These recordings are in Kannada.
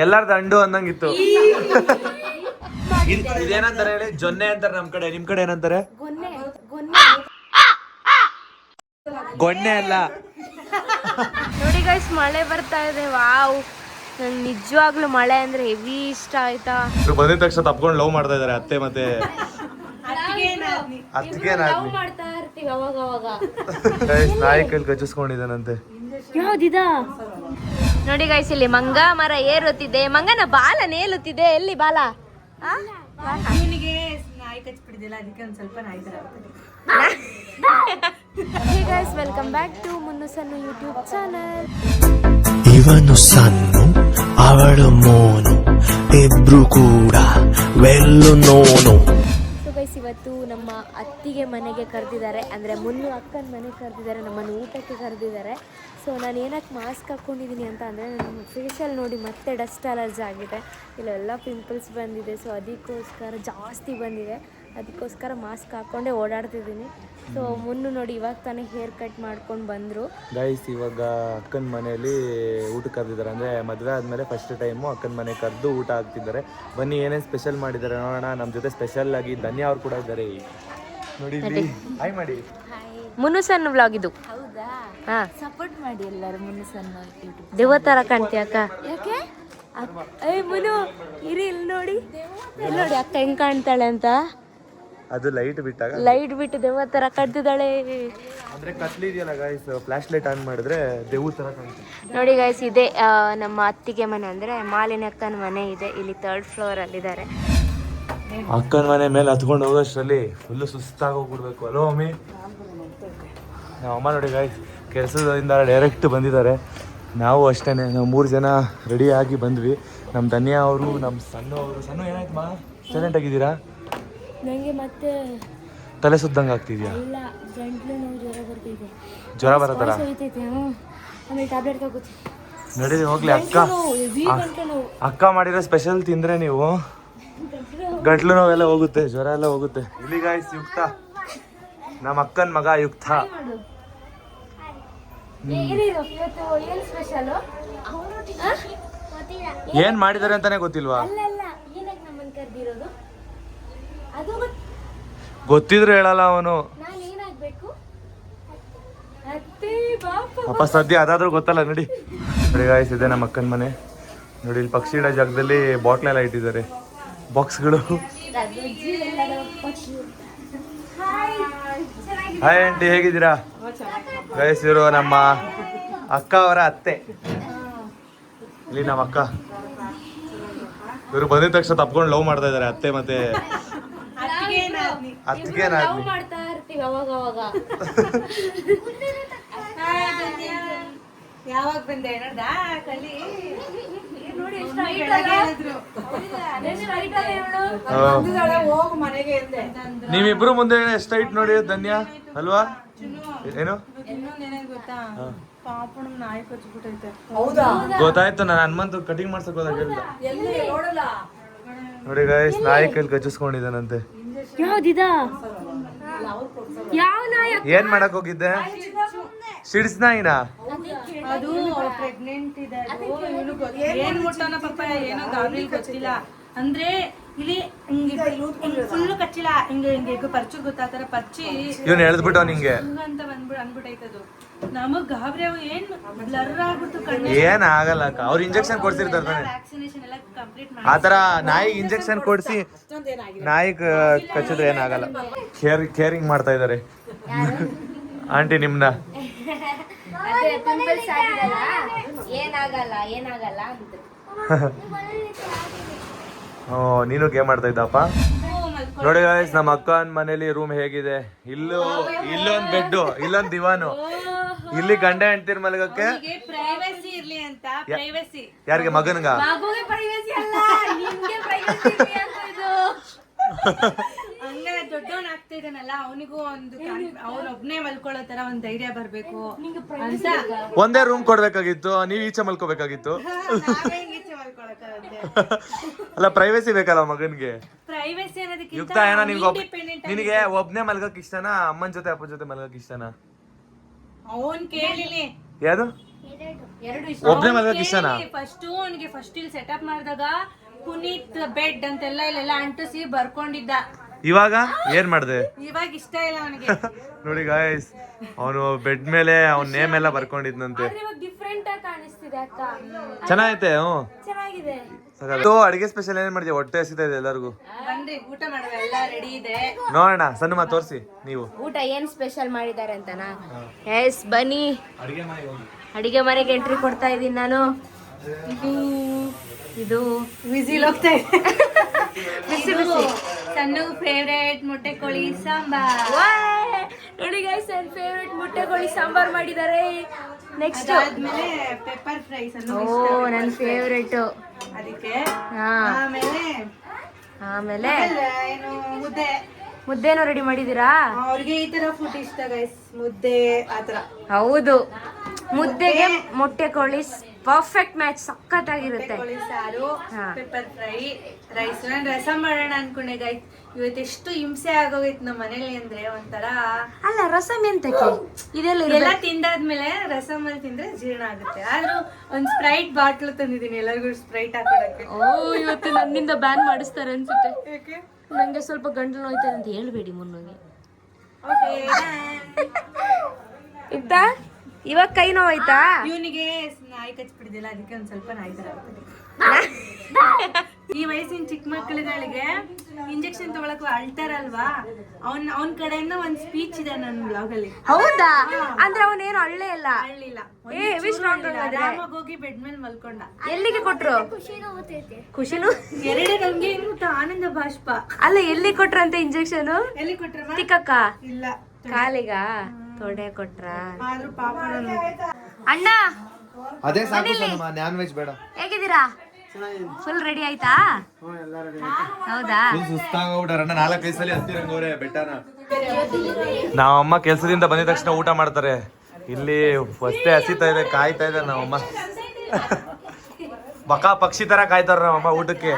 ಎಲ್ಲಾರ್ದು ಅಂಡು ಅಂದಂಗಿತ್ತು. ಇದೇನಂತಾರೆ ಹೇಳಿ? ಜೊನ್ನೆ ಅಂತಾರೆ ನಮ್ ಕಡೆ, ನಿಮ್ ಕಡೆ ಏನಂತಾರೆ? ಗೊನ್ನೆ ಅಲ್ಲ. ನೋಡಿ ಗೈಸ್, ಮಳೆ ಬರ್ತಾ ಇದೆ. ವಾವ್, ನಂಗೆ ನಿಜವಾಗ್ಲೂ ಮಳೆ ಅಂದ್ರೆ ಹೆವಿ ಇಷ್ಟ ಆಯ್ತಾ. ಬಂದಿದ ತಕ್ಷಣ ತಪ್ಕೊಂಡು ಲವ್ ಮಾಡ್ತಾ ಇದಾರೆ ಅತ್ತೆ ಮತ್ತೆ ಲವ್ ಮಾಡ್ತಾ ಇರ್ತೀವಿ ಅವಾಗ ಅವಾಗ. ನಾಯಿ ಕೈಲಿ ಕಚ್ಚಿಸ್ಕೊಂಡಿದ್ದಾನಂತೆ. ಯಾವ್ದಿದ ನೋಡಿ ಗೈಸ್, ಇಲ್ಲಿ ಮಂಗ ಮರ ಏರುತ್ತಿದೆ. ಮಂಗನ ಬಾಲ ನೇಲುತ್ತಿದೆ. ಎಲ್ಲಿ ಬಾಲ? ನಾಯಿ ಕಚ್ಬಿಟ್ಟಿದ್ದಿಲ್ಲ, ಅದಕ್ಕೆ ಒಂದ್ ಸ್ವಲ್ಪ ನಾಯಿ ತರ hey guys, welcome back to Munnu Sannu YouTube channel. ಇವನು ಸನ್ನು, ಅವಳು ಮೋನು, ಇಬ್ರು ಕೂಡ ವೆಲ್ಲು ನೋನು. ಸೊ ಗೈಸ್, ಇವತ್ತು ನಮ್ಮ ಅತ್ತಿಗೆ ಮನೆಗೆ ಕರೆದಿದ್ದಾರೆ, ಅಂದರೆ ಮುನ್ನು ಅಕ್ಕನ ಮನೆಗೆ ಕರೆದಿದ್ದಾರೆ, ನಮ್ಮನ್ನು ಊಟಕ್ಕೆ ಕರೆದಿದ್ದಾರೆ. ಸೊ ನಾನು ಏನಕ್ಕೆ ಮಾಸ್ಕ್ ಹಾಕ್ಕೊಂಡಿದ್ದೀನಿ ಅಂತ ಅಂದರೆ ನನ್ನ ಫೇಸಲ್ಲಿ ನೋಡಿ ಮತ್ತೆ ಡಸ್ಟ್ ಅಲರ್ಜಿ ಆಗಿದೆ, ಇಲ್ಲೆಲ್ಲ ಪಿಂಪಲ್ಸ್ ಬಂದಿದೆ. ಸೊ ಅದಕ್ಕೋಸ್ಕರ ಜಾಸ್ತಿ ಬಂದಿದೆ, ಅದಕ್ಕೋಸ್ಕರ ಮಾಸ್ಕ್ ಹಾಕ್ಕೊಂಡೇ ಓಡಾಡ್ತಿದ್ದೀನಿ. ಸೊ ಮುನ್ನು ನೋಡಿ ಇವಾಗ ತಾನೇ ಹೇರ್ ಕಟ್ ಮಾಡ್ಕೊಂಡು ಬಂದರು. ಗೈಸ್, ಇವಾಗ ಅಕ್ಕನ ಮನೆಯಲ್ಲಿ ಊಟ ಕರೆದಿದ್ದಾರೆ. ಅಂದರೆ ಮದುವೆ ಆದಮೇಲೆ ಫಸ್ಟ್ ಟೈಮು ಅಕ್ಕನ ಮನೆ ಕರೆದು ಊಟ ಹಾಕ್ತಿದ್ದಾರೆ. ಬನ್ನಿ ಏನೇನು ಸ್ಪೆಷಲ್ ಮಾಡಿದ್ದಾರೆ ನೋಡೋಣ. ನಮ್ಮ ಜೊತೆ ಸ್ಪೆಷಲ್ ಆಗಿ ಧನ್ಯ ಅವ್ರು ಕೂಡ ಇದ್ದಾರೆ. ನೋಡಿ, ಹಾಯ್ ಮಾಡಿ. ಮುನ್ನು ಸಣ್ಣ ವ್ಲಾಗ್ ಇದು. ಹೌದಾ? ಹಾಂ, ಸಪೋರ್ಟ್ ಮಾಡಿ ಎಲ್ಲರೂ ಮುನ್ನು ಸಣ್ಣ. ದೇವ ಥರ ಕಾಣ್ತೀಯ ಅಕ್ಕ. ಯಾಕೆ? ಏಯ್ ಮುನು, ಇರಿ ಇಲ್ಲಿ ನೋಡಿ, ಇಲ್ಲಿ ನೋಡಿ ಅಕ್ಕ ಹೆಂಗೆ ಕಾಣ್ತಾಳೆ ಅಂತ. ಅದು ಲೈಟ್ ಬಿಟ್ಟಾಗ ಲೈಟ್ ಬಿಟ್ಟು ದೇವ ಥರ ಕಾಣ್ತಿದ್ದಾಳೆ. ಅಂದರೆ ಕತ್ಲಿದೆಯಲ್ಲ ಗೈಸ್, ಫ್ಲಾಶ್ ಲೈಟ್ ಆನ್ ಮಾಡಿದ್ರೆ ದೇವ್ರ ಥರ ಕಾಣ್ತೀವಿ. ನೋಡಿ ಗೈಸ್, ಇದೆ ನಮ್ಮ ಅತ್ತಿಗೆ ಮನೆ, ಅಂದರೆ ಮಾಲಿನಿ ಅಕ್ಕನ ಮನೆ ಇದೆ. ಇಲ್ಲಿ 3rd ಫ್ಲೋರಲ್ಲಿದ್ದಾರೆ. ಅಕ್ಕನ ಮನೆ ಮೇಲೆ ಹತ್ಕೊಂಡು ಹೋಗೋಷ್ಟರಲ್ಲಿ ಫುಲ್ಲು ಸುಸ್ತಾಗಿ ಹೋಗ್ಬಿಡ್ಬೇಕು. Hello mummy? ನಮ್ಮ ಅಮ್ಮ ನೋಡಿ ಗೈಸ್, ಕೆಲಸದಿಂದ ಡೈರೆಕ್ಟ್ ಬಂದಿದ್ದಾರೆ. ನಾವು ಅಷ್ಟೇ, ನಾವು 3 ಜನ ರೆಡಿಯಾಗಿ ಬಂದ್ವಿ. ನಮ್ಮ ಧನ್ಯ ಅವರು, ನಮ್ಮ ಸಣ್ಣ ಏನಾಯ್ತು ಮಾ? ಸೈಲೆಂಟ್ ಆಗಿದ್ದೀರಾ? ನನಗೆ ಮತ್ತೆ ತಲೆ ಸುದ್ದಂಗೆ ಆಗ್ತಿದ್ಯಾ? ಇಲ್ಲ, ಗಂಟ್ಲು ನೋವು, ಜ್ವರ ಬರ್ತಿದೆ. ಜ್ವರ ಬರತ್ತಾರ? ಆಮೇಲೆ ಟ್ಯಾಬ್ಲೆಟ್ ತಗೋತಿ. ನಡೀರಿ ಹೋಗ್ಲಿ. ಅಕ್ಕ ಮಾಡಿರೋ ಸ್ಪೆಷಲ್ ತಿಂದ್ರೆ ನೀವು ಗಂಟ್ಲು ನೋವೆಲ್ಲ ಹೋಗುತ್ತೆ, ಜ್ವರ ಎಲ್ಲ ಹೋಗುತ್ತೆ. ಇಲ್ಲಿ ಗಾಯ್ಸ್, ಯುಕ್ತ, ನಮ್ಮ ಅಕ್ಕನ ಮಗ ಯುಕ್ತ. ಏನ್ ಮಾಡಿದಾರೆ ಅಂತಾನೆ ಗೊತ್ತಿಲ್ವಾ? ಗೊತ್ತಿದ್ರು ಹೇಳಲ್ಲ ಅವನು. ಅಪ್ಪ ಸದ್ಯ ಅದಾದ್ರೂ ಗೊತ್ತಲ್ಲ. ನಡಿ ಗಾಯ್ಸ್, ಇದೆ ನಮ್ಮ ಅಕ್ಕನ ಮನೆ. ನೋಡಿ, ಇಲ್ಲಿ ಪಕ್ಷಿ ಇಡೋ ಜಾಗದಲ್ಲಿ ಬಾಟ್ಲೆಲ್ಲ ಇಟ್ಟಿದ್ದಾರೆ, ಬಾಕ್ಸ್ಗಳು. ಹಾಯ್ ಆಂಟಿ, ಹೇಗಿದ್ದೀರಾ? ಗೈಸ್, ಇವರು ನಮ್ಮ ಅಕ್ಕ ಅವರ ಅತ್ತೆ. ಇಲ್ಲಿ ನಮ್ಮ ಅಕ್ಕ. ಇವರು ಬಂದಿದ ತಕ್ಷಣ ತಪ್ಕೊಂಡು ಲವ್ ಮಾಡ್ತಾ ಇದಾರೆ ಅತ್ತೆ ಮತ್ತೆ ಅತ್ತಿಗೆ. ಮಾಡ್ತಾ ಇರ್ತೀವಿ ಅವಾಗ ಅವಾಗ. ಯಾವಾಗ ಬಂದೆ ನೋಡ್ದಾ? ಕಲಿ ನೋಡಿ, ಹೋಗು ಮನೆಗೆ. ನೀವಿಬ್ರು ಮುಂದೆ ಎಷ್ಟು ಹೈಟ್ ನೋಡಿ ಧನ್ಯ ಅಲ್ವಾ? ಏನು ಗೊತ್ತಾ? ಪಾಪಣ ನಾಯಿ ಕಚ್ಬಿಟ್ಟೈತೆ. ಗೊತ್ತಾಯ್ತು, ನಾನು ಹನುಮಂತ ಕಟಿಂಗ್ ಮಾಡ್ಸಕ್ ಹೋದಾಗ ನೋಡಿ ಗೈಸ್, ನಾಯಿ ಕೈಲಿ ಕಚ್ಚಿಸ್ಕೊಂಡಿದ್ದಾನಂತೆ. ಯಾವ್ದಿದ? ಯಾವ ನಾಯಿ? ಏನ್ ಮಾಡಕ್ ಹೋಗಿದ್ದೆ? ಸಿಡ್ಸ್ ನಾಯಿನ? ಅದು ಪ್ರೆಗ್ನೆಂಟ್ ಇದೆ. ಏನ್ ಮುಟ್ಟೋಣ ಪಾಪ, ಏನೋ ಗಾಬರಿ ಗೊತ್ತಿಲ್ಲ. ಅಂದ್ರೆ ಇಲ್ಲಿ ಹಿಂಗೆ ಫುಲ್ ಕಚ್ಚಿಲ್ಲ, ಹಿಂಗೆ ಪರ್ಚು ಗೊತ್ತಾತರ ಪರ್ಚಿ ಇವ್ನು ಎಳ್ದ್ಬಿಟ್ಟು ನಿಂಗೆ ಅಂತ ಅನ್ಬಿಟ್ಟೈತದು. ನಮಗ್ ಗಾಬರಿ ಏನ್ ಬ್ಲರ್ ಆಗ್ಬಿಟ್ಟು ಕಣ್ಣು. ಏನ್ ಆಗಲ್ಲ, ಅವ್ರು ಇಂಜೆಕ್ಷನ್ ಕೊಡ್ಸಿರ್ತಾರೆ ತಾನೆ, ವ್ಯಾಕ್ಸಿನೇಷನ್ ಎಲ್ಲ ಕಂಪ್ಲೀಟ್ ಮಾಡಿ ಆತರ ನಾಯಿ ಇಂಜೆಕ್ಷನ್ ಕೊಡ್ಸಿ ನಾಯಿ ಕಚ್ಚಿದ್ರೆ ಏನಾಗಲ್ಲ. ಕೇರಿಂಗ್ ಮಾಡ್ತಾ ಇದಾರೆ ಆಂಟಿ ನಿಮ್ನ. ಏನಾಗಲ್ಲ ಅಂತ. ನೀನು ಗೇಮ್ ಆಡ್ತಾ ಇದ್ದಪ್ಪ. ನೋಡಿ ಗೈಸ್, ನಮ್ಮ ಅಕ್ಕನ ಮನೇಲಿ ರೂಮ್ ಹೇಗಿದೆ. ಇಲ್ಲೊಂದ್ ಬೆಡ್, ಇಲ್ಲೊಂದ್ ದಿವಾನು, ಇಲ್ಲಿ ಗಂಡ ಹೆಂಡ್ತಿರ್ ಮಲಗಕ್ಕೆ ಪ್ರೈವಸಿ ಇರ್ಲಿ ಅಂತ. ಪ್ರೈವಸಿ ಯಾರಿಗೆ? ಮಗನ್ಗ? ಹಂಗ ದೊಡ್ಡವನ್ ಆಗ್ತಾ ಇದ್ದಾನಲ್ಲ, ಅವನಿಗೂ ಒಂದು ಅವನೊಬ್ನೇ ಮಲ್ಕೊಳ್ಳೋ ತರ ಒಂದ್ ಧೈರ್ಯ ಬರ್ಬೇಕು ಅಂತ. ಒಂದೇ ರೂಮ್ ಕೊಡ್ಬೇಕಾಗಿತ್ತು, ನೀವ್ ಈಚೆ ಮಲ್ಕೋಬೇಕಾಗಿತ್ತು. ಅಲ್ಲ, ಪ್ರೈವೇಸಿ ಬೇಕಲ್ಲ ಮಗನ್ಗೆ. ಪ್ರೈವಸಿ ಅನ್ನೋದಕ್ಕಿಂತ ಯುಕ್ತ ಏನೋ ನಿನಗೆ ಒಬ್ನೇ ಮಲ್ಗಕ್ ಇಷ್ಟನಾ, ಅಮ್ಮನ ಜೊತೆ ಅಪ್ಪನ ಜೊತೆ ಮಲ್ಗಕ್ ಇಷ್ಟನಾ? ಅವನ್ ಕೇಳಿಲಿ. ಯಾವ್ದು? ಎರಡು ಇಷ್ಟ. ಒಬ್ನೇ ಮಲ್ಗಕ್ ಇಷ್ಟನಾ? ಫಸ್ಟ್ ಅವನಿಗೆ ಫಸ್ಟ್ ಇಲ್ಲಿ ಸೆಟಪ್ ಮಾಡಿದಾಗ ಪುನೀತ್ ಬೆಡ್ ಅಂತೆಲ್ಲ ಇಲ್ಲೆಲ್ಲ ಅಂಟಿಸಿ ಬರ್ಕೊಂಡಿದ್ದ. ಇವಾಗ ಏನ್ ಮಾಡ್ದೆ? ಇವಾಗ ಇಷ್ಟ ಇಲ್ಲ ಅವನಿಗೆ. ನೋಡಿ ಗಾಯ್ಸ್, ಅವನು ಬೆಡ್ ಮೇಲೆ ಅವನ ನೇಮ್ ಎಲ್ಲ ಬರ್ಕೊಂಡಿದ್ನಂತೆ. ಇವಾಗ ಡಿಫ್ರೆಂಟ್ ಆಗಿ ಕಾಣಿಸ್ತಿದೆ ಅಕ್ಕ. ಚೆನ್ನಾಗೈತೆ. ಚೆನ್ನಾಗಿದೆ. ಅಡಿಗೆ ಸ್ಪೆಷಲ್ ಏನ್ ಮಾಡಿದ್ಯಾ? ಹೊಟ್ಟೆ ಹಸಿತಾ ಇದೆ ಎಲ್ಲರಿಗೂ. ಬನ್ರಿ ಊಟ ಮಾಡುವ, ಎಲ್ಲ ರೆಡಿ ಇದೆ. ನೋಡೋಣ. ಸಣ್ಣ ತೋರಿಸಿ ನೀವು ಊಟ ಏನ್ ಸ್ಪೆಷಲ್ ಮಾಡಿದ್ದಾರೆ ಅಂತನಾ? ಎಸ್ ಬನ್ನಿ, ಅಡಿಗೆ ಮನೆಗೆ ಹೋಗಿ. ಅಡಿಗೆ ಮನೆಗೆ ಎಂಟ್ರಿ ಕೊಡ್ತಾ ಇದ್ದೀನಿ ನಾನು. ಇದು ವಿಸಿಲ್ ಹೋಗ್ತಾ ಇದೆ. ಸಣ್ಣ ಫೇವ್ರೇಟ್ ಮೊಟ್ಟೆ ಕೋಳಿ ಸಾಂಬಾರ್. ನೋಡಿ ಗೈಸ್, ನನ್ನ ಫೇವ್ರೆಟ್ ಮುಟ್ಟೆ ಕೋಳಿ ಸಾಂಬಾರ್ ಮಾಡಿದ್ದಾರೆ. ನೆಕ್ಸ್ಟ್ ಆದ್ಮೇಲೆ ಪೆಪ್ಪರ್ ಫ್ರೈ ನನ್ನ ಫೇವ್ರೆಟ್. ಅದಕ್ಕೆ ಹಾ, ಆಮೇಲೆ ಏನು ಮುದ್ದೆ. ಮುದ್ದೆನೂ ರೆಡಿ ಮಾಡಿದೀರಾ? ಅವ್ರಿಗೆ ಈ ತರ ಫುಡ್ ಇಷ್ಟ ಗೈಸ್, ಮುದ್ದೆ ಆತರ. ಹೌದು, ಮುದ್ದೆಗೆ ಮೊಟ್ಟೆ ಕೋಳಿ ಪರ್ಫೆಕ್ಟ್ ಮ್ಯಾಚ್, ಸಖತ್ತಾಗಿರುತ್ತೆ. ಕೋಳಿ ಸಾರು, ಪೆಪ್ಪರ್ ಫ್ರೈ, ರೈಸ್. ನಾನು ರಸಂ ಮಾಡೋಣ ಅನ್ಕೊಂಡೆ ಗೈಸ್. ಇವತ್ತೆಷ್ಟು ಹಿಂಸೆ ಆಗೋಗೈತ್ ನಮ್ಮ ಮನೇಲಿ ಅಂದ್ರೆ ಒಂಥರ. ಅಲ್ಲ, ರಸಂ ಎಂತಕ್ಕೆ? ಇದೆಲ್ಲ ತಿಂದಾದ್ಮೇಲೆ ರಸಂ ಅಲ್ಲಿ ತಿಂದ್ರೆ ಜೀರ್ಣ ಆಗುತ್ತೆ. ಆದ್ರೂ ಒಂದ್ ಸ್ಪ್ರೈಟ್ ಬಾಟ್ಲ್ ತಂದಿದ್ದೀನಿ ಎಲ್ಲರಿಗೂ ಸ್ಪ್ರೈಟ್ ಹಾಕೊಡಕ್ಕೆ. ಇವತ್ತು ನನ್ನಿಂದ ಬ್ಯಾನ್ ಮಾಡಿಸ್ತಾರೆ ಅನ್ಸುತ್ತೆ. ನಂಗೆ ಸ್ವಲ್ಪ ಗಂಟಲು ನೋಯ್ತದೆ ಅಂತ ಹೇಳ್ಬೇಡಿ ಮುನ್ನುಗೆ. ಇತ್ತ ಇವಾಗ ಕೈ ನೋವಾಯ್ತಾ? ಇವನಿಗೆ ನಾಯಿ ಕಚ್ಬಿಡಿದಿಲ್ಲ, ಅದಕ್ಕೆ ಒಂದ್ ಸ್ವಲ್ಪ ನಾಯಿ ತರ ಆಗ್ತದೆ. ಈ ವಯಸ್ಸಿನ ಚಿಕ್ಕ ಮಕ್ಕಳುಗಳಿಗೆ ಇಂಜೆಕ್ಷನ್ ತಗೊಳಕ್ ಅಳ್ತಾರಲ್ವಾ, ಅವನ್ ಕಡೆಯಿಂದ ಒಂದ್ ಸ್ಪೀಚ್ ಇದೆ ನನ್ನ ಬ್ಲಾಗ್ ಅಲ್ಲಿ. ಹೌದಾ? ಅಂದ್ರೆ ಅವನೇನು ಅಳ್ಳೇ ಇಲ್ಲ. ಅಳ್ಳಿಲ್ಲ, ಆರಾಮಾಗಿ ಹೋಗಿ ಬೆಡ್ ಮೇಲೆ ಮಲ್ಕೊಂಡ. ಎಲ್ಲಿಗೆ ಕೊಟ್ರು? ಖುಷಿನು ಎರಡೇ ನಮ್ಗೆ ಆನಂದ ಬಾಷ್ಪ. ಅಲ್ಲ, ಎಲ್ಲಿ ಕೊಟ್ರಂತೆ ಇಂಜೆಕ್ಷನ್? ಎಲ್ಲಿ ಕೊಟ್ರಮ್ಮ? ತಿಕ್ಕಕ್ಕ? ಇಲ್ಲ, ಕಾಲಿಗ ತೊಡೆ ಕೊಟ್ರ? ಆದ್ರೂ ಪಾಪ ಅಣ್ಣ ಅದೇ ಸಾಕು. ನಾನ್ ವೆಜ್ ಬೇಡ. ಹೇಗಿದ್ದೀರಾ? ಫುಲ್ ರೆಡಿ ಆಯ್ತಾ? ಹೌದಾ? ಸುಸ್ತಾಗೋಗ್ಬಿಟ್ಟಾರ. 4-5 ಸಲ ಹತ್ತಿರಂಗವ್ರೆ ಬೆಟ್ಟನ. ನಾವಮ್ಮ ಕೆಲ್ಸದಿಂದ ಬಂದಿದ ತಕ್ಷಣ ಊಟ ಮಾಡ್ತಾರೆ. ಇಲ್ಲಿ ಹೊಸ್ತೆ ಹಸಿತಾ ಇದೆ, ಕಾಯ್ತಾ ಇದೆ ನಾವಮ್ಮ. ಬಕ ಪಕ್ಷಿ ತರ ಕಾಯ್ತಾರ ನಾವಮ್ಮ ಊಟಕ್ಕೆ.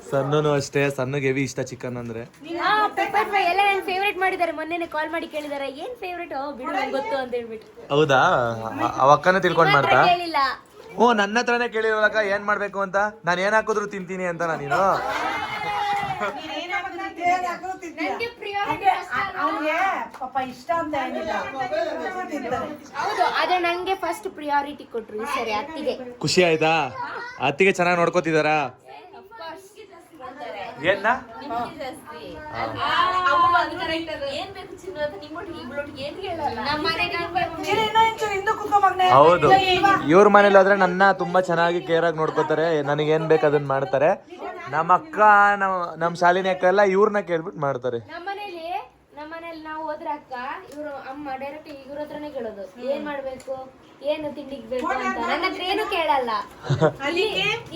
ಸಣ್ಣನು ಅಷ್ಟೇ, ಸಣ್ಣಗೆ ಹೆವಿ ಇಷ್ಟ ಚಿಕನ್ ಅಂದ್ರೆ. ಪೆಪ್ಪರ್ ಫ್ರೈ ಎಲ್ಲ ನನ್ನ ಫೇವರೇಟ್ ಮಾಡಿದ್ದಾರೆ. ಮೊನ್ನೆನೆ ಕಾಲ್ ಮಾಡಿ ಕೇಳಿದಾರೆ ಏನ್ ಫೇವರೇಟ್ ಬಿಡು ನಂಗೆ ಗೊತ್ತು ಅಂತ ಹೇಳ್ಬಿಟ್ಟು. ಹೌದಾ? ಅವಕ್ಕನೇ ತಿಳ್ಕೊಂಡ್ ಮಾಡ್ತಾ? ಕೇಳಿಲ್ಲ. ಓ, ನನ್ನ ಹತ್ರನೇ ಕೇಳಿರೋಲಕ್ಕ ಏನ್ ಮಾಡ್ಬೇಕು ಅಂತ. ನಾನು ಏನ್ ಹಾಕಿದ್ರು ತಿಂತೀನಿ ಅಂತ ನೀನು. ಹೌದು, ಆದ್ರೆ ನಂಗೆ ಫಸ್ಟ್ ಪ್ರಿಯಾರಿಟಿ ಕೊಟ್ರು ಈ ಸರಿ ಅತ್ತಿಗೆ. ಖುಷಿ ಆಯ್ತಾ? ಅತ್ತಿಗೆ ಚೆನ್ನಾಗಿ ನೋಡ್ಕೋತಿದಾರ? ಏನ್ನ ಹೌದು, ಇವ್ರ ಮನೇಲಿ ಆದ್ರೆ ನನ್ನ ತುಂಬಾ ಚೆನ್ನಾಗಿ ಕೇರ್ ಆಗಿ ನೋಡ್ಕೋತಾರೆ. ನನಗೆ ಏನ್ ಬೇಕು ಅದನ್ನ ಮಾಡ್ತಾರೆ. ನಮ್ಮ ಅಕ್ಕ, ನಮ್ಮ ಶಾಲಿನಿ ಅಕ್ಕ ಎಲ್ಲ ಇವ್ರನ್ನ ಕೇಳ್ಬಿಟ್ಟು ಮಾಡ್ತಾರೆ. ನಮ್ಮನೇಲಿ ನಾವು ಹೋದ್ರೆ ಅಕ್ಕ, ಇವ್ರು ಅಮ್ಮ ಡೈರೆಕ್ಟ್ ಇವ್ರ ಹತ್ರನೇ ಕೇಳೋದು ಏನ್ ಮಾಡ್ಬೇಕು, ಏನು ತಿಂಡಿಗೆ ಬೇಕು ಅಂತ. ನನ್ನ ಹತ್ರ ಏನು ಕೇಳಲ್ಲ.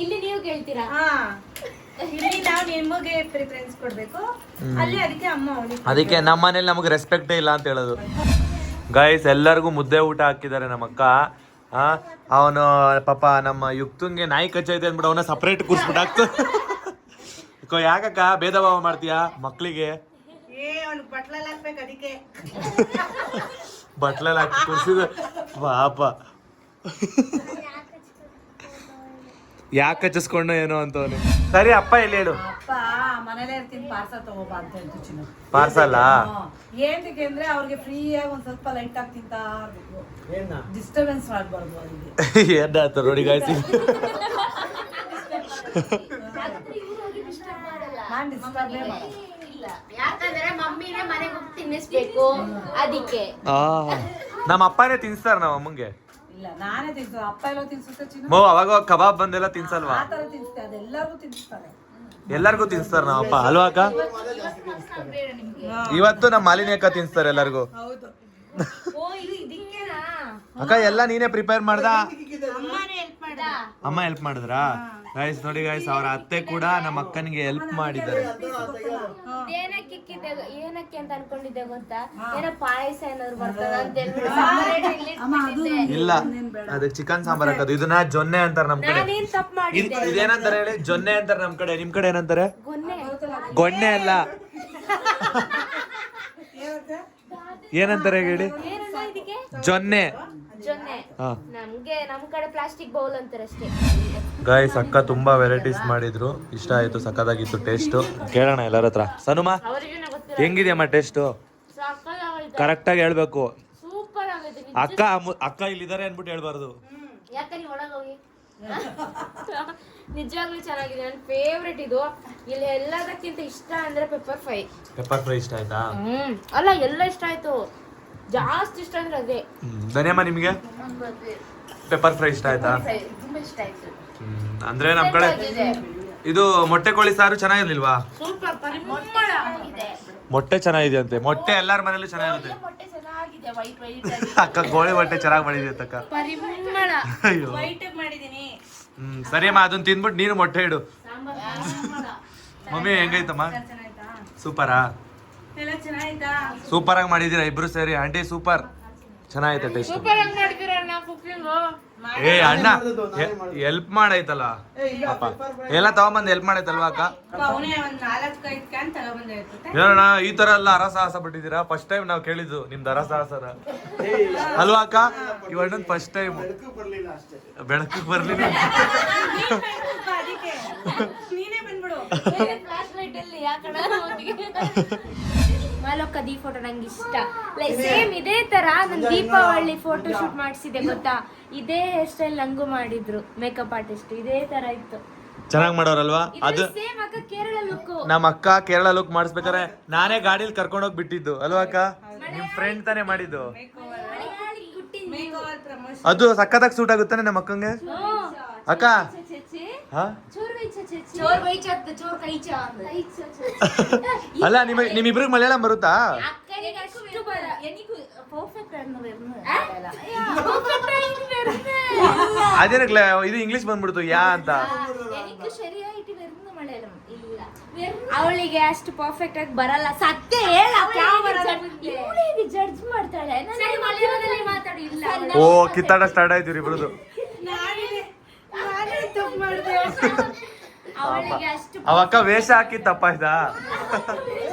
ಇಲ್ಲಿ ನೀವು ಕೇಳ್ತೀರಾ? ಇಲ್ಲಿ ನಾವು ನಿಮಗೆ ಪ್ರಿಫರೆನ್ಸ್ ಕೊಡ್ಬೇಕು, ಅಲ್ಲಿ ಅದಕ್ಕೆ ಅಮ್ಮ ಅವನಿಗೆ. ಅದಕ್ಕೆ ನಮ್ಮ ಮನೇಲಿ ನಮಗೆ ರೆಸ್ಪೆಕ್ಟೇ ಇಲ್ಲ ಅಂತ ಹೇಳೋದು. ಗೈಸ್, ಎಲ್ಲರಿಗೂ ಮುದ್ದೆ ಊಟ ಹಾಕಿದ್ದಾರೆ ನಮ್ಮ ಅಕ್ಕ. ಅವನು ಪಾಪ ನಮ್ಮ ಯುಕ್ತಂಗೆ ನಾಯಿ ಕಚ್ಚೈತೆ ಅಂದ್ಬಿಟ್ಟು ಅವನ ಸಪ್ರೇಟ್ ಕೂರ್ಸ್ಬಿಟ್ಟು ಹಾಕ್ತ. ಯಾಕಕ್ಕ ಭೇದ ಭಾವ ಮಾಡ್ತೀಯಾ ಮಕ್ಳಿಗೆ? ಬಟ್ಲಲ್ಲಿ ಹಾಕ್ಬೇಕು, ಅದಕ್ಕೆ ಬಟ್ಲಲ್ಲಿ ಹಾಕಿ ಕೂರ್ಸಿದ ಪಾಪ. ಯಾಕೆ ಹಚ್ಚಿಸ್ಕೊಂಡು ಏನೋ ಅಂತವನು. ಸರಿ ಅಪ್ಪ ಎಲ್ಲಿ ಹೇಳು? ಅಪ್ಪ ಮನೇಲೆ ಇರ್ತೀನಿ, ಪಾರ್ಸಲ್ ತಗೋಬಾ ಅಂತ ಹೇಳ್ತೀನಿ. ಪಾರ್ಸಲ್ ಏನಕ್ಕೆ ಅಂದ್ರೆ ಅವ್ರಿಗೆ ಫ್ರೀ ಆಗಿ ಒಂದ್ ಸ್ವಲ್ಪ ಲೈಟ್ ಆಗಿ ತಿಂತಾ ಇರ್ಬೇಕು, ಡಿಸ್ಟರ್ಬೆನ್ಸ್ ಮಾಡಬಾರ್ದು ಅವ್ರಿಗೆ. ಏನಾಯ್ತು ನೋಡಿ ಗಾಯ್ಸಿ. ನಾನ್ ಡಿಸ್ಟರ್ಬೇ ಮಾಡಲ್ಲ. ಯಾಕಂದ್ರೆ ಮಮ್ಮಿನೇ ಮನೆಗೆ ಹೋಗಿ ತಿನ್ನಿಸ್ಬೇಕು, ಅದಕ್ಕೆ. ನಮ್ಮ ಅಪ್ಪನೇ ತಿನ್ಸ್ತಾರ ನಮ್ಮ ಅಮ್ಮಂಗೆ. ಇಲ್ಲ, ನಾನೇ ತಿನ್ಸು. ಅಪ್ಪ ಎಲ್ಲೋ ತಿನ್ಸುತ್ತೆ ಚಿನ್ನ. ಅವಾಗ ಕಬಾಬ್ ಬಂದೆಲ್ಲ ತಿನ್ಸಲ್ವಾ? ಆ ತರ ತಿನ್ಸುತ್ತೆ, ಅದೆಲ್ಲರಿಗೂ ತಿನ್ನಿಸ್ತಾರೆ. ಎಲ್ಲರಿಗೂ ತಿನ್ಸ್ತಾರ ನಮ್ಮ ಅಪ್ಪ ಅಲ್ವಾ ಅಕ್ಕ? ಇವತ್ತು ನಮ್ಮ ಮಾಲಿನಿ ಅಕ್ಕ ತಿನ್ಸ್ತಾರೆ ಎಲ್ಲರಿಗೂ. ಹೌದು. ಅಕ್ಕ ಎಲ್ಲ ನೀನೇ ಪ್ರಿಪೇರ್ ಮಾಡ್ದ? ಅಮ್ಮನೇ ಹೆಲ್ಪ್ ಮಾಡ. ಅಮ್ಮ ಹೆಲ್ಪ್ ಮಾಡಿದ್ರಾ? ಗೈಸ್ ನೋಡಿ ಗೈಸ್, ಅವ್ರ ಅತ್ತೆ ಕೂಡ ನಮ್ಮ ಅಕ್ಕನಿಗೆ ಹೆಲ್ಪ್ ಮಾಡಿದ್ದಾರೆ. ಏನಕ್ಕೆ ಅಂತ ಅನ್ಕೊಂಡಿದ್ದೆ ಗೊತ್ತಾ? ಏನೋ ಪಾಯಸ ಏನಾದ್ರು ಬರ್ತದ ಅಂತ ಹೇಳ್ಬಿಟ್ಟು ಇಲ್ಲ, ಅದು ಚಿಕನ್ ಸಾಂಬಾರ್ ಹಾಕೋದು. ಇದನ್ನ ಜೊನ್ನೆ ಅಂತಾರೆ ನಮ್ ಕಡೆ. ತಪ್ಪು ಮಾಡಿ ಇದೇನಂತಾರೆ ಹೇಳಿ? ಜೊನ್ನೆ ಅಂತಾರೆ ನಮ್ ಕಡೆ. ನಿಮ್ ಕಡೆ ಏನಂತಾರೆ? ಗೊನ್ನೆ. ಗೊನ್ನೆ ಅಲ್ಲ. ಏನಂತಾರೆ ಹೇಳಿ? ಏನನ್ನ ಇದಕ್ಕೆ? ಜೊನ್ನೆ. ಜೊನ್ನೆ. ಹಾ ನಮ್ ಕಡೆ ಪ್ಲಾಸ್ಟಿಕ್ ಬೌಲ್ ಅಂತಾರೆ ಅಷ್ಟೇ. ಗಾಯ್ಸ್ ಅಕ್ಕ ತುಂಬಾ ವೆರೈಟೀಸ್ ಮಾಡಿದ್ರು, ಇಷ್ಟ ಆಯ್ತು, ಸಖತ್ತಾಗಿತ್ತು ಟೇಸ್ಟ್. ಕೇಳೋಣ ಎಲ್ಲರ ಹತ್ರ. ಸನುಮಾ ಹೆಂಗಿದ್ಯಮ್ಮ ಟೇಸ್ಟು? ಕರೆಕ್ಟಾಗಿ ಹೇಳ್ಬೇಕು. ಸೂಪರ್ ಆಗೈತೆ. ಅಕ್ಕ ಇಲ್ಲಿದ್ದಾರೆ ಅನ್ಬಿಟ್ಟು ಹೇಳ್ಬಾರ್ದು. ಯಾಕೆ ನೀವು ಒಳಗೋಗಿ ನಿಜವಾಗ್ಲೂ ಚೆನ್ನಾಗಿದೆ. ನನ್ನ ಫೇವ್ರೆಟ್ ಇದು. ಇಲ್ಲಿ ಎಲ್ಲದಕ್ಕಿಂತ ಇಷ್ಟ ಅಂದ್ರೆ ಪೆಪ್ಪರ್ ಫ್ರೈ. ಪೆಪ್ಪರ್ ಫ್ರೈ ಇಷ್ಟ ಆಯ್ತಾ? ಅಲ್ಲ ಎಲ್ಲ ಇಷ್ಟ ಆಯ್ತು, ಜಾಸ್ತಿ ಇಷ್ಟ ಅಂದ್ರೆ ಅದೇ. ಧನ್ಯಮ್ಮ ನಿಮಗೆ ಪೆಪ್ಪರ್ ಫ್ರೈ ಇಷ್ಟ ಆಯ್ತಾ? ತುಂಬಾ ಇಷ್ಟ ಆಯ್ತು. ಅಂದ್ರೆ ನಮ್ ಕಡೆ ಇದು ಮೊಟ್ಟೆ ಕೋಳಿ ಸಾರು ಚೆನ್ನಾಗಿರ್ಲಿಲ್ವಾ? ಸೂಪರ್ ಪರಿಮಳ ಆಗಿದೆ. ಮೊಟ್ಟೆ ಚೆನ್ನಾಗಿದೆ ಅಂತೆ. ಮೊಟ್ಟೆ ಎಲ್ಲಾರ ಮನೇಲಿ ಚೆನ್ನಾಗಿರುತ್ತೆ. ಮೊಟ್ಟೆ ಚೆನ್ನಾಗಿದೆ, ವೈಟ್ ವೈಟ್ ಅಕ್ಕ ಕೋಳಿ ಮೊಟ್ಟೆ ಚೆನ್ನಾಗಿ ಮಾಡಿದೆ ಅಕ್ಕ. ಪರಿಮಳ. ಅಯ್ಯೋ ವೈಟ್ ಮಾಡಿದೀನಿ. ಸರಿಯಮ್ಮ, ಅದನ್ನ ತಿಂದ್ಬಿಟ್ಟು ನೀನು ಮೊಟ್ಟೆ ಇಡು. ಸಾಂಬಾರ್ ಮಮ್ಮಿ ಹೆಂಗೈತಮ್ಮ? ಚೆನ್ನಾಯ್ತಾ? ಸೂಪರಾ? ಎಲ್ಲ ಚೆನ್ನಾಯ್ತಾ? ಸೂಪರ್ ಆಗಿ ಮಾಡಿದೀರಾ ಇಬ್ರು ಸೇರಿ. ಆಂಟಿ ಸೂಪರ್, ಚೆನ್ನಾಗೈತೆ ಟೇಸ್ಟ್. ಸೂಪರ್ ಆಗಿ ಮಾಡ್ತೀರಾ ಅಣ್ಣ ಕುಕಿಂಗ್. ಏ ಅಣ್ಣ ಹೆಲ್ಪ್ ಮಾಡೈತಲ್ಲ ಪಾಪ, ಎಲ್ಲ ತಗೊಂಬಂದ್ ಹೆಲ್ಪ್ ಮಾಡೈತಲ್ವಾ ಅಕ್ಕ? ಅವನೇ ಒಂದ್ 4-5 ಕ್ಯಾನ್ ತಗೊಬಂದ ಇರ್ತದೆ. ಹೇಳೋಣ, ಈ ತರ ಎಲ್ಲ ಅರಸಾಹಸ ಬಿಟ್ಟಿದ್ದೀರಾ? ಫಸ್ಟ್ ಟೈಮ್ ನಾವು ಕೇಳಿದ್ದು ನಿಮ್ದು ಅರಸಾಹಸನ ಅಲ್ವಾ ಅಕ್ಕ? ಇವಣ್ಣನ್ ಫಸ್ಟ್ ಟೈಮ್ ಬೆಳಕು ಬರ್ಲಿಲ್ಲ. ಅದಕ್ಕೆ ನೀನೇ ಬಂದ್ಬಿಡು. ಫ್ಲಾಶ್ ಲೈಟ್ ಅಲ್ಲಿ ಯಾಕಡೆ ಮಾಲೋಕ ದಿ ಫೋಟೋ ನಂಗೆ ಇಷ್ಟ. ಸೇಮ್ ಇದೇ ತರ ನನ್ ದೀಪಾವಳಿ ಫೋಟೋ ಶೂಟ್ ಮಾಡಿಸಿದೆ ಗೊತ್ತಾ? ಇದೇ ಹೇರ್ ಸ್ಟೈಲ್ ನಂಗೂ ಮಾಡಿದ್ರು ಮೇಕಪ್ ಆರ್ಟಿಸ್ಟ್. ಇದೇ ತರ ಇತ್ತು, ಚೆನ್ನಾಗಿ ಮಾಡೋರಲ್ವಾ? ಅದು ಸೇಮ್ ಅಕ್ಕ ಕೇರಳ ಲುಕ್. ನಮ್ಮ ಅಕ್ಕ ಕೇರಳ ಲುಕ್ ಮಾಡಿಸ್ಬೇಕಾರೆ ನಾನೇ ಗಾಡಿಯಲ್ಲಿ ಕರ್ಕೊಂಡೋಗಿ ಬಿಟ್ಟಿದ್ದು ಅಲ್ವಾ ಅಕ್ಕ? ನಿಮ್ ಫ್ರೆಂಡ್ ತಾನೇ ಮಾಡಿದ್ದು. ಮೇಕಓವರ್ ಪ್ರಮೋಷನ್. ಅದು ಸಖತ್ತಾಗಿ ಸೂಟ್ ಆಗುತ್ತಾನೆ ನಮ್ಮ ಅಕ್ಕಂಗೆ ಅಕ್ಕ. ಹಾ ಅಲ್ಲ ನಿಮ್ಮಿಬ್ರಿಗೆ ಮಲಯಾಳಂ ಬರುತ್ತಾ? ಅದೇನಕ್ಲೆ ಇದು ಇಂಗ್ಲಿಷ್ ಬಂದ್ಬಿಡ್ತು ಯಾ ಅಂತ. ಅವಳಿಗೆ ಅಷ್ಟು ಪರ್ಫೆಕ್ಟ್ ಆಗಿ ಬರಲ್ಲ. ಸತ್ಯ ಜಡ್ಜ್ ಮಾಡ್ತಾಳೆ. ಮಲಯಾಳದಲ್ಲಿ ಮಾತಾಡಿ. ಇಲ್ಲ ಓ ಕಿತ್ತಾಡ ಸ್ಟಾರ್ಟ್ ಆಯ್ತು ಇಬ್ರದು. ಅವಳಿಗೆ ಅಷ್ಟು ಅವಕ್ಕ ವೇಷ ಹಾಕಿ ತಪ್ಪಾಯ್ತಾ?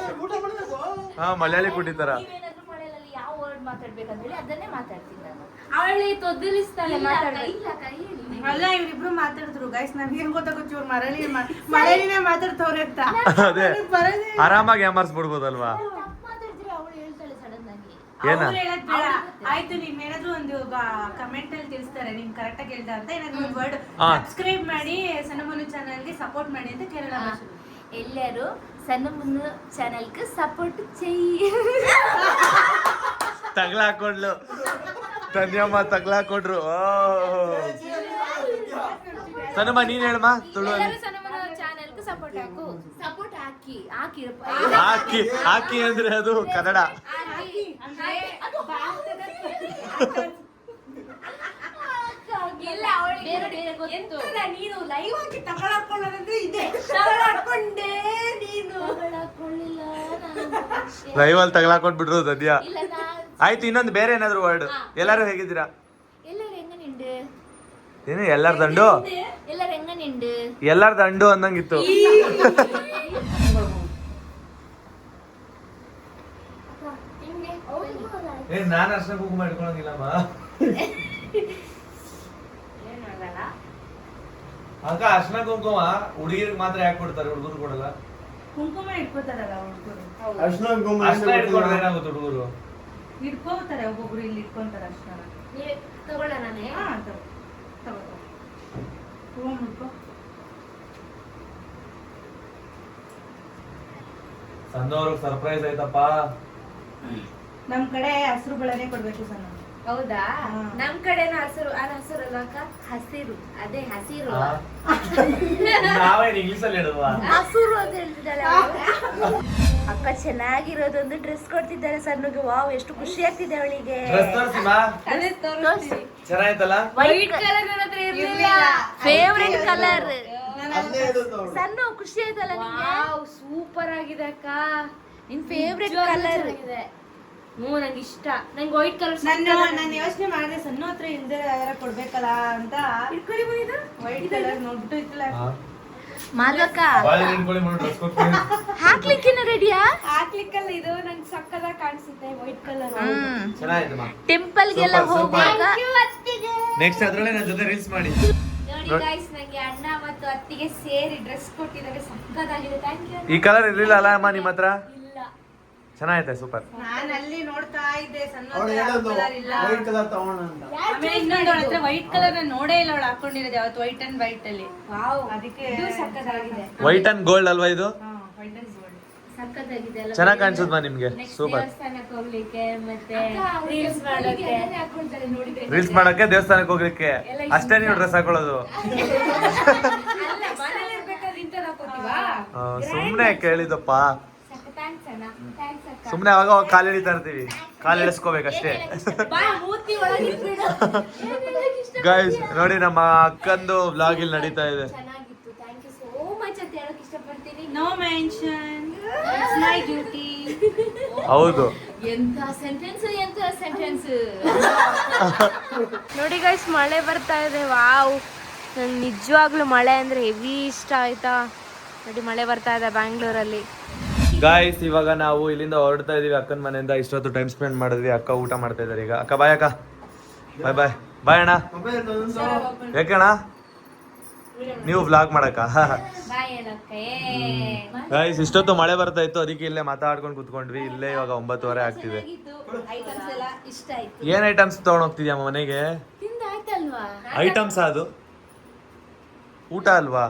ಹಾ ಮಲಯಾಳಿ ಕುಟ್ಟಿತಾರ. ಮಲಯಾಳದಲ್ಲಿ ಯಾವ ವರ್ಡ್ ಮಾತಾಡ್ಬೇಕಂತ ಅದನ್ನೇ ಮಾತಾಡ್ತೀನಿ ನಾನು. ಅವಳಿಗೆ ತೊದಲಿಸ್ತಾಳೆ ಮಾತಾಡ್ಬೇಕು. ಅಲ್ಲ ಇವ್ರಿಬ್ರು ಮಾತಾಡಿದ್ರು ಗೈಸ್. ನನ್ಗೆ ಏನ್ ಗೊತ್ತಾಗುತ್ತೆ ಇವ್ರು ಮರಳಿನೇ ಮಾತಾಡ್ತವ್ರೆ ಅಂತ. ಅದೇ ಆರಾಮಾಗಿ ಯಾಮಾರ್ಸ್ಬಿಡ್ಬೋದಲ್ವಾ? ಏನ ಅವ್ರು ಹೇಳೋದ್ ಬೇಡ. ಆಯ್ತು, ನೀವ್ ಏನಾದ್ರು ಒಂದು ಕಮೆಂಟ್ ಅಲ್ಲಿ ತಿಳಿಸ್ತಾರೆ ನಿಮ್ ಕರೆಕ್ಟ್ ಆಗಿ ಹೇಳ್ದ ಅಂತ. ಏನಾದ್ರು ಒಂದು ವರ್ಡ್ ಸಬ್ಸ್ಕ್ರೈಬ್ ಮಾಡಿ ಸಣ್ಣಮನು ಚಾನಲ್ಗೆ ಸಪೋರ್ಟ್ ಮಾಡಿ ಅಂತ ಕೇರಳ ಭಾಷೆ. ಎಲ್ಲರೂ ಸಣ್ಣಮನು ಚಾನಲ್ಗೆ ಸಪೋರ್ಟ್ ಚೆಯ್ಯಿ. ತಗ್ಲ ಹಾಕೊಂಡ್ಲು ಧನ್ಯಮ್ಮ, ತಗ್ಲ ಹಾಕೊಂಡ್ರು. ಸನಮ್ಮ ನೀನ್ ಹೇಳಮ್ಮ ತುಳುವಲ್ಲಿ. ಸಣ್ಣಮನು ಚಾನಲ್ಗೆ ಸಪೋರ್ಟ್ ಹಾಕು. ಸಪೋರ್ಟ್ ಹಾಕಿ ಹಾಕಿ ಹಾಕಿ ಹಾಕಿ ಅಂದ್ರೆ ಅದು ಕನ್ನಡ. ಇಲ್ಲ ಅವಳಿಗೆ ನೀನು ಲೈವ್ ಆಗಿ ತಗೊಳಕೊಂಡ್ರೆ ಇದೆ. ತಗೊಳಕೊಂಡೆ ನೀನು ತಗೊಳಕೊಳ್ಳಿಲ್ಲ. ಲೈವ್ ಅಲ್ಲಿ ತಗ್ಲಾಕೊಂಡ್ಬಿಟ್ರು ಸದ್ಯ. ಇಲ್ಲ ಆಯ್ತು, ಇನ್ನೊಂದು ಬೇರೆ ಏನಾದ್ರು ವರ್ಡ್. ಎಲ್ಲಾರು ಹೇಗಿದ್ದೀರಾ? ಎಲ್ಲರೂ ಹೆಂಗ ನಿಂಡು ಏನು ಎಲ್ಲಾರ ದಂಡು? ಎಲ್ಲರೂ ಹೆಂಗ ನಿಂಡು ಎಲ್ಲಾರ ದಂಡು ಅಂದಂಗಿತ್ತು. ಏನ್ ನಾನು ಅರ್ಶನ ಕುಂಕುಮ ಇಟ್ಕೊಳಂಗಿಲ್ಲಮ್ಮ ಅಕ್ಕ. ಅರ್ಶನ ಕುಂಕುಮ ಹುಡುಗಿರಿಗೆ ಮಾತ್ರ ಯಾಕೆ ಕೊಡ್ತಾರೆ, ಹುಡುಗರು ಕೊಡಲ್ಲ? ಕುಂಕುಮ ಇಟ್ಕೋತಾರಲ್ಲ ಹುಡುಗರು. ಅರ್ಶನ ಇಟ್ಕೊಂಡ್ರೆ ಏನಾಗುತ್ತೆ ಹುಡುಗರು? ಇಟ್ಕೋತಾರೆ, ಒಬ್ಬೊಬ್ರು ಇಲ್ಲಿ ಇಟ್ಕೊಂತಾರ ಅಷ್ಟನ್ನ. ತಗೊಳ್ಳ ನಾನೇ. ಹಾ ತಗೋ ಮುಡ್ಕೋ. ಸಣ್ಣವ್ರಿಗೆ ಸರ್ಪ್ರೈಸ್ ಆಯ್ತಪ್ಪ. ನಮ್ ಕಡೆ ಹಸಿರು ಬಳೆನೆ ಕೊಡ್ಬೇಕು ಸಣ್ಣ. ಹೌದಾ? ನಮ್ ಕಡೆನ ಹಸಿರು. ಅದು ಹಸಿರು ಅಲ್ವಾ ಅಕ್ಕ? ಹಸಿರು, ಅದೇ ಹಸಿರು. ನಾವೇನು ಇಂಗ್ಲಿಷ್ ಅಲ್ಲಿ ಹೇಳುವ? ಹಸಿರು ಅಂತ ಹೇಳ್ತಿದ್ದಾಳೆ ಅಕ್ಕ. ಚೆನ್ನಾಗಿರೋದೊಂದು ಡ್ರೆಸ್ ಕೊಡ್ತಿದ್ದಾರೆ ಸಣ್ಣಗೆ. ವಾವ್, ಎಷ್ಟು ಖುಷಿ ಆಗ್ತಿದೆ ಅವಳಿಗೆ. ಡ್ರೆಸ್ ತೋರಿಸಿಮ್ಮ, ಚೆನ್ನಾಯ್ತಲ್ಲ? ವೈಟ್ ಕಲರ್ ನನ್ನ ಹತ್ರ ಇರ್ಲಿಲ್ಲ. Favourite colour. ಸಣ್ಣ ಖುಷಿ ಆಯ್ತಲ್ಲ ನಿಮ್ಗೆ? ಸೂಪರ್ ಆಗಿದೆ ಅಕ್ಕ. ನಿನ್ ಫೇವರೇಟ್ ಕಲರ್ ಇದೆ. ನಂಗೆ ಇಷ್ಟ. ನಂಗೆ ವೈಟ್ ಕಲರ್. ನಾನು ಯೋಚನೆ ಮಾಡಿದೆ ಸಣ್ಣ ಹತ್ರ ಇಲ್ದೇ ಯಾರ ಕೊಡ್ಬೇಕಲ್ಲ ಅಂತ. ವೈಟ್ ಕಲರ್ ನೋಡ್ಬಿಟ್ಟು ಇತ್ತಲ್ಲ ಮಾಧವಕ್ಕ ಹಾಕ್ಲಿಕ್ಕಿನ ರೆಡಿಯಾ? ಹಾಕ್ಲಿಕ್ಕಲ್ಲ ಇದು ನಂಗೆ ಸಕ್ಕದಾಗಿ ಕಾಣಿಸುತ್ತೆ ವೈಟ್ ಕಲರ್. ಟೆಂಪಲ್ಗೆಲ್ಲ ಹೋಗುವಾಗ ನೆಕ್ಸ್ಟ್ ಅದ್ರಲ್ಲೇ ನನ್ನ ಜೊತೆ ರೀಲ್ಸ್ ಮಾಡಿ. ನೋಡಿ ಗೈಸ್, ನಂಗೆ ಅಣ್ಣ ಮತ್ತು ಅತ್ತಿಗೆ ಸೇರಿ ಡ್ರೆಸ್ ಕೊಟ್ಟಿದ್ದಾರೆ, ಸಕ್ಕದಾಗಿದೆ. Thank you. ಈ ಕಲರ್ ಇರ್ಲಿಲ್ಲ ಅಲ್ಲ ಅಮ್ಮ ನಿಮ್ಮ ಹತ್ರ? ಇಲ್ಲ, ಚೆನ್ನಾಗೈತೆ, ಸೂಪರ್. ನಾನು ಅಲ್ಲಿ ನೋಡ್ತಾ ಇದ್ದೆ ಸಣ್ಣ ಅವಳು ಹೇಳೋದು ಇಲ್ಲ. ವೈಟ್ ಕಲರ್ ತಗೋಣ ಅಂತ. ಆಮೇಲೆ ಇನ್ನೊಂದು ಅವಳ ಹತ್ರ ವೈಟ್ ಕಲರ್ ನೋಡೇ ಇಲ್ಲ ಅವಳು ಹಾಕೊಂಡಿರೋದು ಯಾವತ್ತು ವೈಟ್ ಅಂಡ್ ವೈಟ್ ಅಲ್ಲಿ. ವಾವ್, ಅದಕ್ಕೆ ಇದು ಸಕ್ಕದಾಗಿದೆ. ವೈಟ್ ಅಂಡ್ ಗೋಲ್ಡ್ ಅಲ್ವಾ ಇದು? ವೈಟ್ ಅಂಡ್ ಗೋಲ್ಡ್ ಸಕ್ಕದಾಗಿದೆ ಅಲ್ಲ? ಚೆನ್ನಾಗಿ ಕಾಣಿಸುತ್ತಾ ನಿಮ್ಗೆ? Next super. ದೇವಸ್ಥಾನಕ್ಕೆ ಹೋಗ್ಲಿಕ್ಕೆ ಮತ್ತೆ ರೀಲ್ಸ್ ಮಾಡೋಕೆ. ರೀಲ್ಸ್ ಮಾಡಕ್ಕೆ ದೇವಸ್ಥಾನಕ್ಕೆ ಹೋಗ್ಲಿಕ್ಕೆ ಅಷ್ಟೇ ನೀವು ಡ್ರೆಸ್ ಹಾಕೊಳ್ಳೋದು? ಅಲ್ಲ, ಮನೇಲಿ ಇರ್ಬೇಕಾದ್ರೆ ಇಂಥದ್ದು ಹಾಕೋತೀವಾ? ಸುಮ್ನೆ ಕೇಳಿದಪ್ಪ, ಥ್ಯಾಂಕ್ಸ್ ಅಣ್ಣ, ಥ್ಯಾಂಕ್ಸ್ ಅಕ್ಕ. ಸುಮ್ನೆ ಅವಾಗ ಅವಾಗ ಕಾಲು ಎಳಿತಾ ಇರ್ತೀವಿ, ಕಾಲು ಎಳಿಸ್ಕೋಬೇಕಷ್ಟೇ. ಬಾಯ್ ಮೂತಿ ಒಳಗೆ ಇಟ್ಬಿಡು. ಗೈಸ್ ನೋಡಿ, ನಮ್ಮ ಅಕ್ಕಂದು ವ್ಲಾಗ್ ಇಲ್ಲಿ ನಡೀತಾ ಇದೆ. ಚೆನ್ನಾಗಿತ್ತು, ಥ್ಯಾಂಕ್ ಯು ಸೋ ಮಚ್ ಅಂತ ಹೇಳಕ್ ಇಷ್ಟಪಡ್ತೀನಿ. No mention, it's my duty. ಹೌದು. ಎಂತ ಸೆಂಟೆನ್ಸ್ ನೋಡಿ ಗೈಸ್, ಮಳೆ ಬರ್ತಾ ಇದೆ. ವಾವ್, ನಂಗೆ ನಿಜವಾಗ್ಲೂ ಮಳೆ ಅಂದ್ರೆ ಹೆವಿ ಇಷ್ಟ ಆಯ್ತಾ. ನೋಡಿ ಮಳೆ ಬರ್ತಾ ಇದೆ ಬ್ಯಾಂಗ್ಳೂರಲ್ಲಿ. ಗಾಯ್ಸ್, ಇವಾಗ ನಾವು ಇಲ್ಲಿಂದ ಹೊರಡ್ತಾ ಇದೀವಿ ಅಕ್ಕನ ಮನೆಯಿಂದ. ಇಷ್ಟೊತ್ತು ಟೈಮ್ ಸ್ಪೆಂಡ್ ಮಾಡಿದ್ವಿ. ಅಕ್ಕ ಊಟ ಮಾಡ್ತಾ ಇದಾರೆ ಈಗ. ಅಕ್ಕ ಬಾಯ್, ಅಕ್ಕ ಬಾಯ್ ಬಾಯ್ ಬಾಯ್ ಅಣ್ಣ. ಯಾಕಣ್ಣ ನೀವು ವ್ಲಾಗ್ ಮಾಡಕ್ಕ? ಬಾಯ್ ಹೇಳಕ್ಕೆ. ಗಾಯ್ಸ್, ಇಷ್ಟೊತ್ತು ಮಳೆ ಬರ್ತಾ ಇತ್ತು, ಅದಕ್ಕೆ ಇಲ್ಲೇ ಮಾತಾಡ್ಕೊಂಡು ಕುತ್ಕೊಂಡ್ವಿ. ಇಲ್ಲೇ ಇವಾಗ 9:30 ಆಗ್ತಿದೆ. ಐಟಮ್ಸ್ ಎಲ್ಲ ಇಷ್ಟ ಆಯ್ತು. ಏನ್ ಐಟಮ್ಸ್ ತಗೊಂಡೋಗ್ತಿದ್ಯಾ ಮನೆಗೆ? ತಿಂದಾಯ್ತಲ್ವಾ? ಐಟಮ್ಸ್ ಅದು ಊಟ ಅಲ್ವಾ?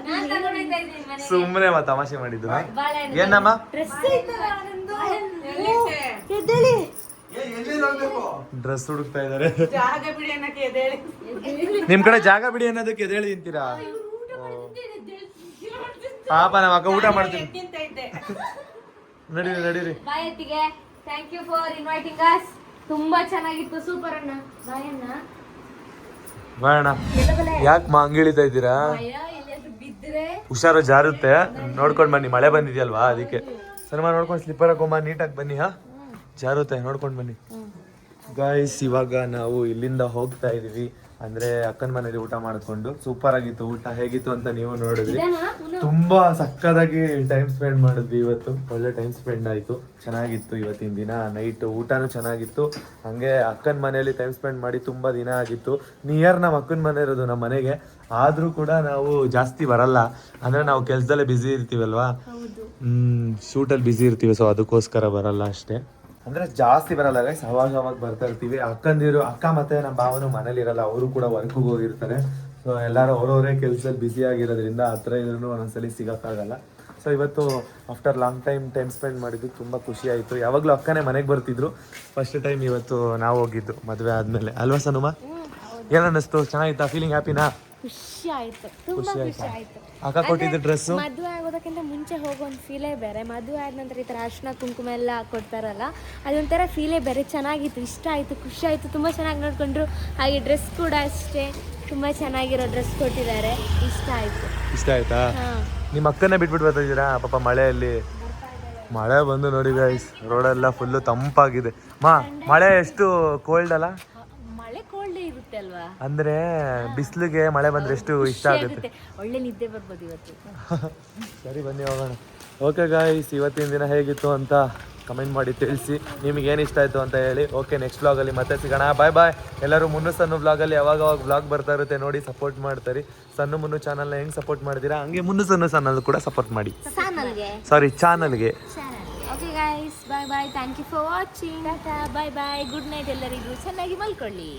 ನಾನ್ ತಗೊಂಡೋಗ್ತಾ ಇದ್ದೀನಿ ಮನೆಗೆ. ಸುಮ್ಮನೆ ತಮಾಷೆ ಮಾಡಿದ್ದು. ಬಾಳೆಹಣ್ಣು. ಏನಮ್ಮ? ಡ್ರೆಸ್ ಐತಲ್ಲ ನಂದು. ಎದ್ದೇಳಿ. ಎಲ್ಲಿ ನೋಡ್ಬೇಕು? ಡ್ರೆಸ್ ಹುಡುಕ್ತಾ ಇದಾರೆ. ಜಾಗ ಬಿಡಿ ಅನ್ನಕ್ಕೆ ಎದ್ದೇಳಿ. ನಿಮ್ ಕಡೆ ಜಾಗ ಬಿಡಿ ಅನ್ನೋದಕ್ಕೆ ಎದ್ದೇಳಿ ನಿಂತೀರಾ? ಪಾಪ ನಮ್ಮ ಅಕ್ಕ ಊಟ ಮಾಡ್ತೀನಿ. ತಿಂತ ಇದ್ದೆ. ನಡೀರಿ ನಡೀರಿ. ಬಾಯ್ ಅತ್ತಿಗೆ, thank you for inviting us. ತುಂಬಾ ಚೆನ್ನಾಗಿತ್ತು, ಸೂಪರ್ ಅಣ್ಣ. ಬಾಯ್ ಅಣ್ಣ. ಬೇಡ. ಯಾಕೆ ಹಂಗಿಳಿತಾ ಇದ್ದೀರಾ? ಭಯ ಎಲ್ಲಿಯಾದ್ರೂ ಬಿದ್ರೆ. ಹುಷಾರು, ಜಾರುತ್ತೆ, ನೋಡ್ಕೊಂಡ್ ಬನ್ನಿ. ಮಳೆ ಬಂದಿದ್ಯಲ್ವಾ ಅದಕ್ಕೆ. ಸನ್ಮಾ ನೋಡ್ಕೊಂಡು ಸ್ಲಿಪ್ಪರ್ ಹಾಕೊಂಬ, ನೀಟಾಗಿ ಬನ್ನಿ. ಹಾ, ಜಾರುತ್ತೆ, ನೋಡ್ಕೊಂಡು ಬನ್ನಿ. ಗಾಯ್ಸ್, ಇವಾಗ ನಾವು ಇಲ್ಲಿಂದ ಹೋಗ್ತಾ ಇದೀವಿ. ಅಂದ್ರೆ ಅಕ್ಕನ ಮನೇಲಿ ಊಟ ಮಾಡಿಕೊಂಡು. ಸೂಪರ್ ಆಗಿತ್ತು ಊಟ. ಹೇಗಿತ್ತು ಅಂತ ನೀವು ನೋಡಿದ್ರಿ. ತುಂಬಾ ಸಕ್ಕದಾಗಿ ಟೈಮ್ ಸ್ಪೆಂಡ್ ಮಾಡಿದ್ವಿ ಇವತ್ತು. ಒಳ್ಳೆ ಟೈಮ್ ಸ್ಪೆಂಡ್ ಆಯ್ತು, ಚೆನ್ನಾಗಿತ್ತು ಇವತ್ತಿನ ದಿನ. ನೈಟ್ ಊಟನೂ ಚೆನ್ನಾಗಿತ್ತು. ಹಂಗೆ ಅಕ್ಕನ ಮನೆಯಲ್ಲಿ ಟೈಮ್ ಸ್ಪೆಂಡ್ ಮಾಡಿ ತುಂಬಾ ದಿನ ಆಗಿತ್ತು. ನಿಯರ್ ನಮ್ಮ ಅಕ್ಕನ ಮನೆ ಇರೋದು ನಮ್ಮ ಮನೆಗೆ. ಆದ್ರೂ ಕೂಡ ನಾವು ಜಾಸ್ತಿ ಬರಲ್ಲ, ಅಂದ್ರೆ ನಾವು ಕೆಲ್ಸದಲ್ಲೇ ಬ್ಯುಸಿ ಇರ್ತೀವಲ್ವಾ. ಶೂಟಲ್ಲಿ ಬ್ಯುಸಿ ಇರ್ತೀವಿ, ಸೊ ಅದಕ್ಕೋಸ್ಕರ ಬರಲ್ಲ ಅಷ್ಟೇ. ಅಂದ್ರೆ ಜಾಸ್ತಿ ಬರಲ್ಲ ಗೈಸ್, ಅವಾಗ ಬರ್ತಾ ಇರ್ತೀವಿ. ಅಕ್ಕಂದಿರು, ಅಕ್ಕ ಮತ್ತೆ ನಮ್ಮ ಭಾವನು ಮನೇಲಿ ಇರಲ್ಲ, ಅವರು ಕೂಡ ವರ್ಕ್ಗೆ ಹೋಗಿರ್ತಾರೆ. ಸೊ ಎಲ್ಲರೂ ಅವ್ರವರೇ ಕೆಲಸದಲ್ಲಿ ಬ್ಯುಸಿ ಆಗಿರೋದ್ರಿಂದ ಹತ್ರ ಇದ್ರೂ ಒಂದೊಂದ್ಸಲಿ ಸಿಗೋಕ್ಕಾಗಲ್ಲ. ಸೊ ಇವತ್ತು ಆಫ್ಟರ್ ಲಾಂಗ್ ಟೈಮ್ ಸ್ಪೆಂಡ್ ಮಾಡಿದ್ದು ತುಂಬ ಖುಷಿ ಆಯಿತು. ಯಾವಾಗಲೂ ಅಕ್ಕನೇ ಮನೆಗೆ ಬರ್ತಿದ್ರು. ಫಸ್ಟ್ ಟೈಮ್ ಇವತ್ತು ನಾವು ಹೋಗಿದ್ದು ಮದುವೆ ಆದಮೇಲೆ, ಅಲ್ವಾ ಸನುಮ? ಏನನ್ನಿಸ್ತು? ಚೆನ್ನಾಗಿತ್ತಾ? ಫೀಲಿಂಗ್ ಹ್ಯಾಪಿನಾ? ಖುಷಿ ಆಯ್ತು, ತುಂಬಾ ಖುಷಿ ಆಯ್ತು. ಅಕ್ಕ ಕೊಟ್ಟಿದ್ದು ಡ್ರೆಸ್ಸು ಮದುವೆ ಆಗೋದಕ್ಕಿಂತ ಮುಂಚೆ ಹೋಗೋ ಒಂದು ಫೀಲೇ ಬೇರೆ. ಮದುವೆ ಆದ ನಂತರ ಈ ಥರ ಅರ್ಶಿನ ಕುಂಕುಮ ಎಲ್ಲ ಕೊಡ್ತಾರಲ್ಲ, ಅದೊಂಥರ ಫೀಲೇ ಬೇರೆ. ಚೆನ್ನಾಗಿತ್ತು, ಇಷ್ಟ ಆಯಿತು, ಖುಷಿ ಆಯಿತು. ತುಂಬ ಚೆನ್ನಾಗಿ ನೋಡಿಕೊಂಡ್ರು. ಹಾಗೆ ಡ್ರೆಸ್ ಕೂಡ ಅಷ್ಟೇ, ತುಂಬ ಚೆನ್ನಾಗಿರೋ ಡ್ರೆಸ್ ಕೊಟ್ಟಿದ್ದಾರೆ. ಇಷ್ಟ ಆಯಿತು. ಇಷ್ಟ ಆಯ್ತಾ? ಹಾಂ. ನಿಮ್ಮ ಅಕ್ಕನೇ ಬಿಟ್ಬಿಟ್ಟು ಬರ್ತಿದ್ದೀರಾ ಪಾಪ ಮಳೆಯಲ್ಲಿ? ಮಳೆ ಬಂದು ನೋಡಿ ಗೈಸ್, ರೋಡೆಲ್ಲ ಫುಲ್ಲು ತಂಪಾಗಿದೆ. ಮಳೆ ಎಷ್ಟು ಕೋಲ್ಡ್ ಅಲ್ಲ? ಮಳೆ ಕೋಲ್ಡ್ ಇರುತ್ತೆ ಅಲ್ವಾ? ಅಂದ್ರೆ ಬಿಸಿಲಿಗೆ ಮಳೆ ಬಂದ್ರೆ ಎಷ್ಟು ಇಷ್ಟ ಆಗುತ್ತೆ. ಒಳ್ಳೆ ನಿದ್ದೆ ಬರ್ಬೋದು ಇವತ್ತು. ಸರಿ, ಬನ್ನಿ ಹೋಗೋಣ. ಓಕೆ ಗಾಯ್ಸ್, ಇವತ್ತಿನ ದಿನ ಹೇಗಿತ್ತು ಅಂತ ಕಮೆಂಟ್ ಮಾಡಿ ತಿಳಿಸಿ. ನಿಮಗೆ ಏನು ಇಷ್ಟ ಆಯಿತು ಅಂತ ಹೇಳಿ. ಓಕೆ, ನೆಕ್ಸ್ಟ್ ವ್ಲಾಗಲ್ಲಿ ಮತ್ತೆ ಸಿಗೋಣ. ಬಾಯ್ ಬಾಯ್. ಎಲ್ಲರೂ ಮುನ್ನು ಸಣ್ಣ ವ್ಲಾಗಲ್ಲಿ ಯಾವಾಗ ವ್ಲಾಗ್ ಬರ್ತಾ ಇರುತ್ತೆ ನೋಡಿ, ಸಪೋರ್ಟ್ ಮಾಡ್ತಾರೆ. ಸಣ್ಣ ಮುನ್ನು ಚಾನಲ್ನ ಹೆಂಗೆ ಸಪೋರ್ಟ್ ಮಾಡ್ತೀರಾ ಹಂಗೆ ಮುನ್ನು ಸಣ್ಣ ಚಾನಲ್ ಕೂಡ ಸಪೋರ್ಟ್ ಮಾಡಿ. ಚಾನಲ್ಗೆ. Okay guys, bye bye. Thank you for watching. Tata, bye bye. Good night ಎಲ್ಲರಿಗೂ. ಚೆನ್ನಾಗಿ ಮಲ್ಕೊಳ್ಳಿ.